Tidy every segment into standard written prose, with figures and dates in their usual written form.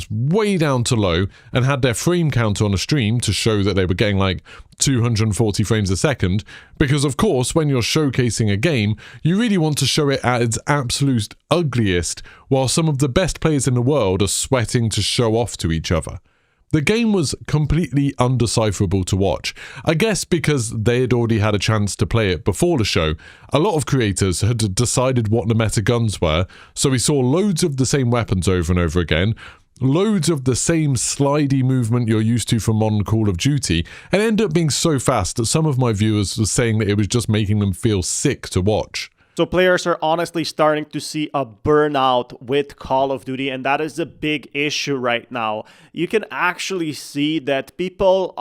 way down to low and had their frame counter on a stream to show that they were getting like 240 frames a second, because of course when you're showcasing a game you really want to show it at its absolute ugliest while some of the best players in the world are sweating to show off to each other. The game was completely undecipherable to watch. I guess because they had already had a chance to play it before the show, a lot of creators had decided what the meta guns were, so we saw loads of the same weapons over and over again, loads of the same slidey movement you're used to from modern Call of Duty, and it ended up being so fast that some of my viewers were saying that it was just making them feel sick to watch. So players are honestly starting to see a burnout with Call of Duty, and that is a big issue right now. You can actually see that people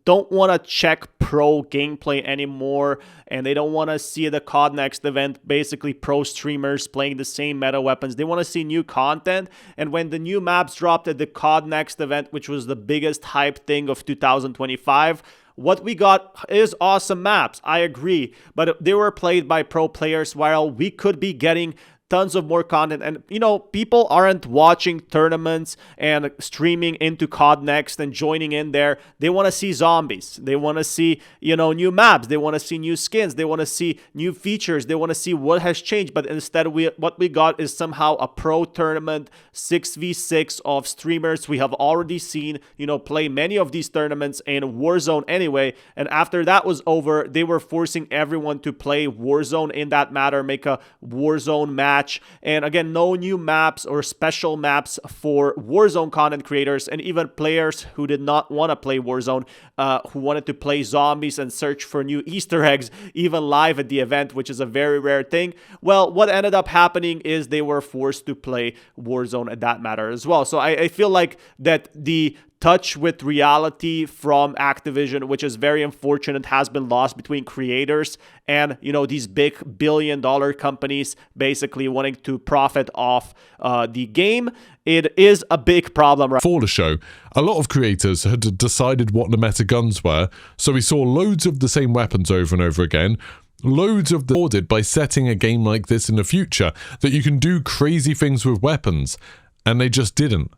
don't want to check pro gameplay anymore, and they don't want to see the CODNext event, basically pro streamers playing the same meta weapons. They want to see new content, and when the new maps dropped at the CODNext event, which was the biggest hype thing of 2025, what we got is awesome maps, I agree, but they were played by pro players while we could be getting tons of more content. And you know, people aren't watching tournaments and streaming into CODNext and joining in there. They want to see zombies. They want to see, you know, new maps. They want to see new skins. They want to see new features. They want to see what has changed. But instead, what we got is somehow a pro tournament 6v6 of streamers we have already seen, you know, play many of these tournaments in Warzone anyway. And after that was over, they were forcing everyone to play Warzone in that matter, make a Warzone match. And again, no new maps or special maps for Warzone content creators and even players who did not want to play Warzone, who wanted to play zombies and search for new Easter eggs, even live at the event, which is a very rare thing. Well, what ended up happening is they were forced to play Warzone at that matter as well. So I feel like that the touch with reality from Activision, which is very unfortunate, has been lost between creators and, you know, these big billion-dollar companies basically wanting to profit off the game. It is a big problem. For the show, a lot of creators had decided what the meta guns were, so we saw loads of the same weapons over and over again. Loads of the ordered by setting a game like this in the future that you can do crazy things with weapons, and they just didn't.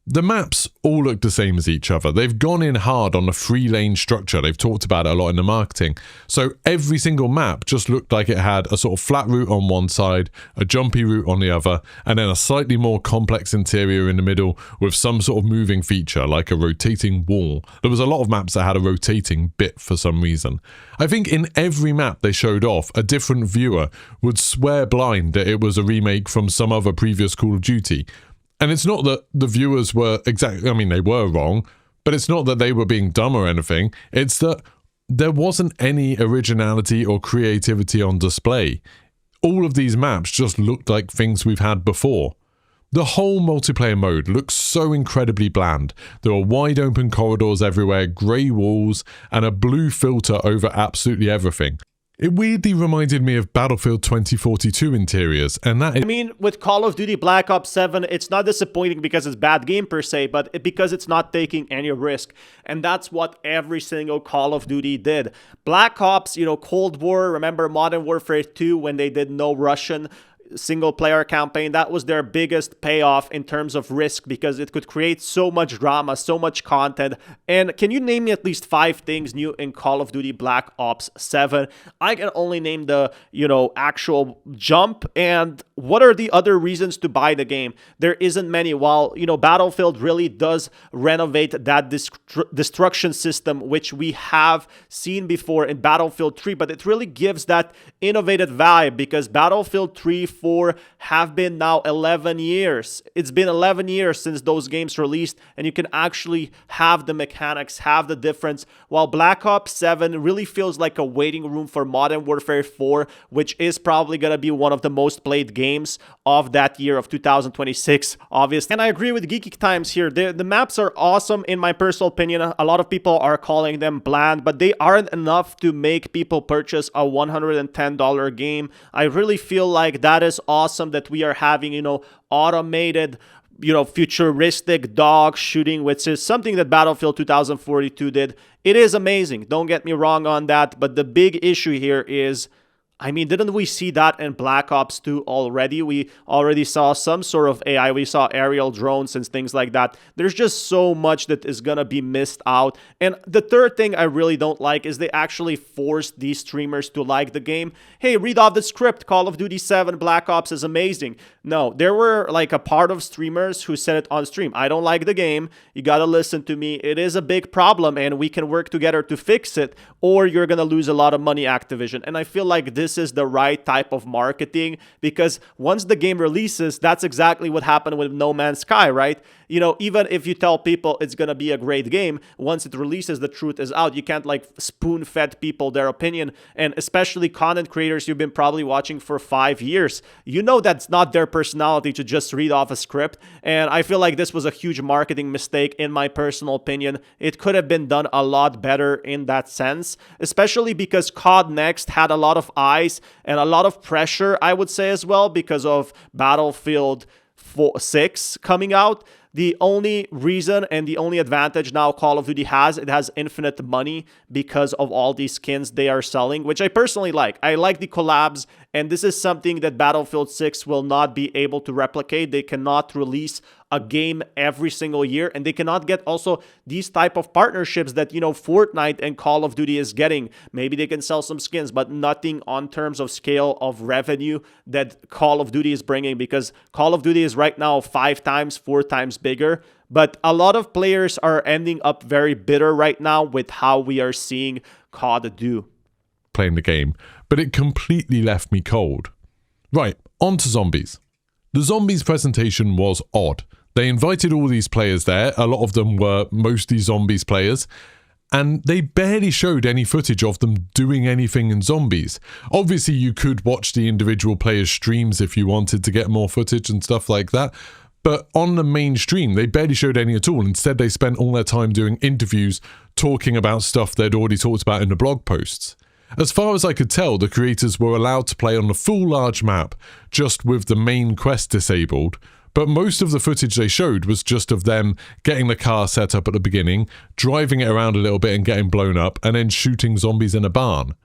The maps all look the same as each other. They've gone in hard on the 3-lane structure. They've talked about it a lot in the marketing. So every single map just looked like it had a sort of flat route on one side, a jumpy route on the other, and then a slightly more complex interior in the middle with some sort of moving feature like a rotating wall. There was a lot of maps that had a rotating bit for some reason. I think in every map they showed off, a different viewer would swear blind that it was a remake from some other previous Call of Duty. And it's not that the viewers were exactly, I mean, they were wrong, but it's not that they were being dumb or anything. It's that there wasn't any originality or creativity on display. All of these maps just looked like things we've had before. The whole multiplayer mode looks so incredibly bland. There are wide open corridors everywhere, grey walls, and a blue filter over absolutely everything. It weirdly reminded me of Battlefield 2042 interiors, and that is... I mean, with Call of Duty Black Ops 7, it's not disappointing because it's a bad game per se, but because it's not taking any risk. And that's what every single Call of Duty did. Black Ops, you know, Cold War, remember Modern Warfare 2 when they did no Russian single-player campaign? That was their biggest payoff in terms of risk because it could create so much drama, so much content. And can you name me at least 5 things new in Call of Duty Black Ops 7? I can only name the, you know, actual jump. And what are the other reasons to buy the game? There isn't many. While, you know, Battlefield really does renovate that destruction system, which we have seen before in Battlefield 3, but it really gives that innovative vibe because Battlefield 3, 4 have been now 11 years. It's been 11 years since those games released, and you can actually have the mechanics, have the difference, while Black Ops 7 really feels like a waiting room for Modern Warfare 4, which is probably going to be one of the most played games of that year of 2026, obviously. And I agree with GeekyPasttimes here. The maps are awesome in my personal opinion. A lot of people are calling them bland, but they aren't enough to make people purchase a $110 game. I really feel like that is awesome that we are having, you know, automated, you know, futuristic dog shooting, which is something that Battlefield 2042 did. It is amazing. Don't get me wrong on that. But the big issue here is I mean, didn't we see that in Black Ops 2 already? We already saw some sort of AI. We saw aerial drones and things like that. There's just so much that is going to be missed out. And the third thing I really don't like is they actually forced these streamers to like the game. Hey, read off the script. Call of Duty 7 Black Ops is amazing. No, there were like a part of streamers who said it on stream. I don't like the game. You got to listen to me. It is a big problem and we can work together to fix it, or you're going to lose a lot of money, Activision. And I feel like this is the right type of marketing, because once the game releases, that's exactly what happened with No Man's Sky, right? You know, even if you tell people it's going to be a great game, once it releases, the truth is out. You can't like spoon-fed people their opinion, and especially content creators you've been probably watching for 5 years. You know that's not their personality to just read off a script, and I feel like this was a huge marketing mistake in my personal opinion. It could have been done a lot better in that sense, especially because CODNext had a lot of eyes and a lot of pressure, I would say as well, because of Battlefield 6 coming out. The only reason and the only advantage now Call of Duty has, it has infinite money because of all these skins they are selling, which I personally like. I like the collabs, and this is something that Battlefield 6 will not be able to replicate. They cannot release a game every single year, and they cannot get also these type of partnerships that, you know, Fortnite and Call of Duty is getting. Maybe they can sell some skins, but nothing on terms of scale of revenue that Call of Duty is bringing, because Call of Duty is right now 5 times, 4 times bigger. But a lot of players are ending up very bitter right now with how we are seeing COD do. Playing the game, but it completely left me cold. Right, on to zombies. The zombies presentation was odd. They invited all these players there, a lot of them were mostly zombies players, and they barely showed any footage of them doing anything in zombies. Obviously you could watch the individual players' streams if you wanted to get more footage and stuff like that, but on the main stream they barely showed any at all. Instead they spent all their time doing interviews, talking about stuff they'd already talked about in the blog posts. As far as I could tell, the creators were allowed to play on the full large map, just with the main quest disabled, but most of the footage they showed was just of them getting the car set up at the beginning, driving it around a little bit and getting blown up, and then shooting zombies in a barn.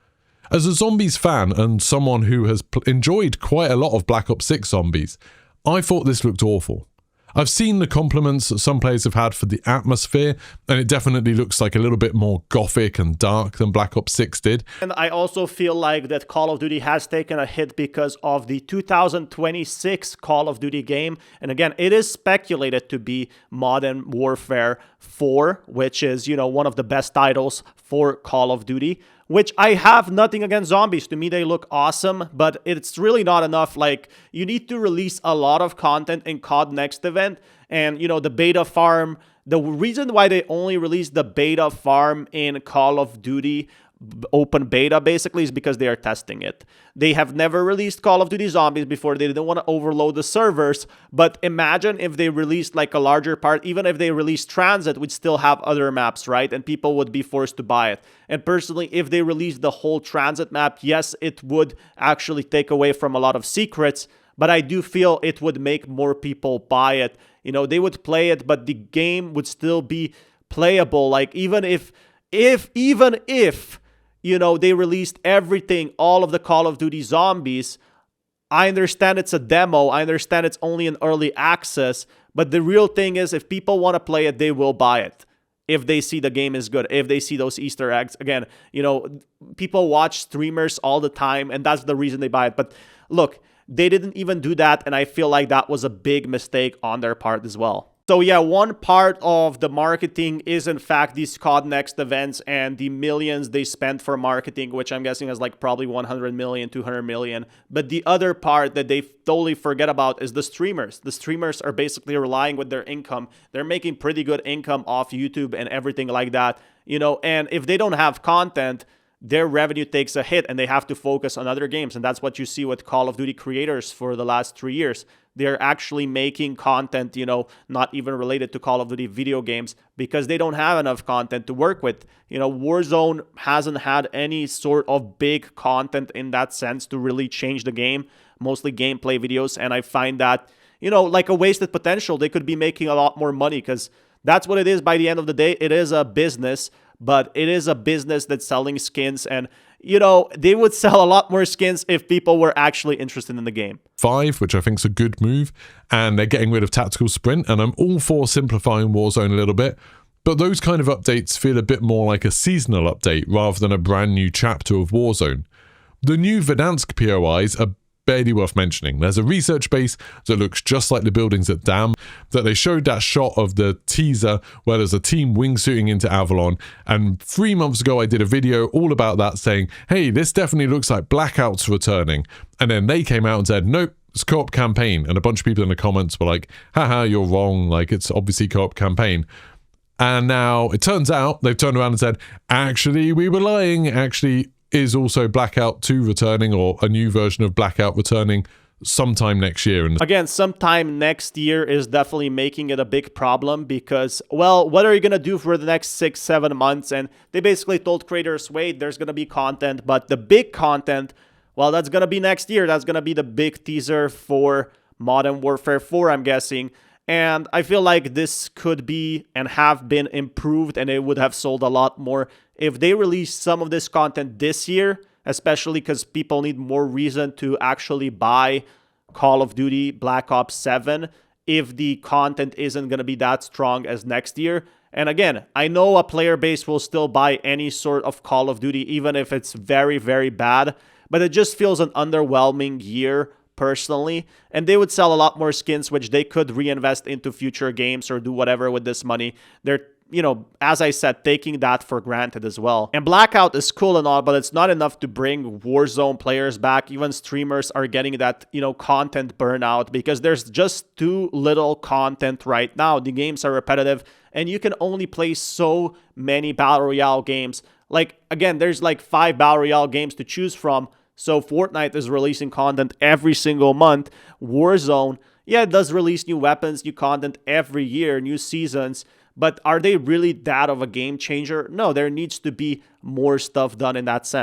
As a zombies fan and someone who has enjoyed quite a lot of Black Ops 6 zombies, I thought this looked awful. I've seen the compliments that some players have had for the atmosphere, and it definitely looks like a little bit more gothic and dark than Black Ops 6 did. And I also feel like that Call of Duty has taken a hit because of the 2026 Call of Duty game. And again, it is speculated to be Modern Warfare 4, which is, you know, one of the best titles for Call of Duty. Which I have nothing against zombies. To me, they look awesome, but it's really not enough. Like, you need to release a lot of content in CODNext event. And, you know, the beta farm, the reason why they only released the beta farm in Call of Duty open beta basically is because they are testing it. They have never released Call of Duty Zombies before. They didn't want to overload the servers, but imagine if they released like a larger part. Even if they released Transit, we'd still have other maps, right? And people would be forced to buy it. And personally, if they released the whole Transit map, yes, it would actually take away from a lot of secrets, but I do feel it would make more people buy it. You know, they would play it, but the game would still be playable. Like, even if you know, they released everything, all of the Call of Duty Zombies, I understand it's a demo, I understand it's only in early access, but the real thing is, if people want to play it, they will buy it. If they see the game is good, if they see those Easter eggs. Again, you know, people watch streamers all the time, and that's the reason they buy it. But look, they didn't even do that, and I feel like that was a big mistake on their part as well. So yeah, one part of the marketing is in fact these CODNext events and the millions they spent for marketing, which I'm guessing is like probably 100 million, 200 million. But the other part that they totally forget about is the streamers. The streamers are basically relying with their income. They're making pretty good income off YouTube and everything like that, you know, and if they don't have content, their revenue takes a hit and they have to focus on other games. And that's what you see with Call of Duty creators for the last 3 years. They're actually making content, you know, not even related to Call of Duty video games because they don't have enough content to work with. You know, Warzone hasn't had any sort of big content in that sense to really change the game, mostly gameplay videos. And I find that, you know, like a wasted potential. They could be making a lot more money because that's what it is by the end of the day. It is a business, but it is a business that's selling skins. And you know, they would sell a lot more skins if people were actually interested in the game. 5, which I think is a good move, and they're getting rid of Tactical Sprint, and I'm all for simplifying Warzone a little bit, but those kind of updates feel a bit more like a seasonal update rather than a brand new chapter of Warzone. The new Verdansk POIs are barely worth mentioning. There's a research base that looks just like the buildings at Dam, that they showed that shot of the teaser where there's a team wingsuiting into Avalon, and 3 months ago I did a video all about that saying, hey, this definitely looks like Blackout's returning, and then they came out and said, nope, it's co-op campaign, and a bunch of people in the comments were like, haha, you're wrong, like it's obviously co-op campaign. And now it turns out they've turned around and said, actually we were lying, actually is also Blackout 2 returning, or a new version of Blackout returning sometime next year. And again, sometime next year is definitely making it a big problem because, well, what are you going to do for the next 6-7 months? And they basically told creators, wait, there's going to be content, but the big content, well, that's going to be next year. That's going to be the big teaser for Modern Warfare 4, I'm guessing. And I feel like this could be and have been improved, and it would have sold a lot more if they released some of this content this year, especially because people need more reason to actually buy Call of Duty Black Ops 7 if the content isn't going to be that strong as next year. And again, I know a player base will still buy any sort of Call of Duty, even if it's very, very bad, but it just feels an underwhelming year personally, and they would sell a lot more skins, which they could reinvest into future games or do whatever with this money. They're, you know, as I said, taking that for granted as well. And Blackout is cool and all, but it's not enough to bring Warzone players back. Even streamers are getting that, you know, content burnout because there's just too little content right now. The games are repetitive, and you can only play so many Battle Royale games. Like, again, there's like 5 Battle Royale games to choose from. So Fortnite is releasing content every single month. Warzone, yeah, it does release new weapons, new content every year, new seasons. But are they really that of a game changer? No, there needs to be more stuff done in that sense.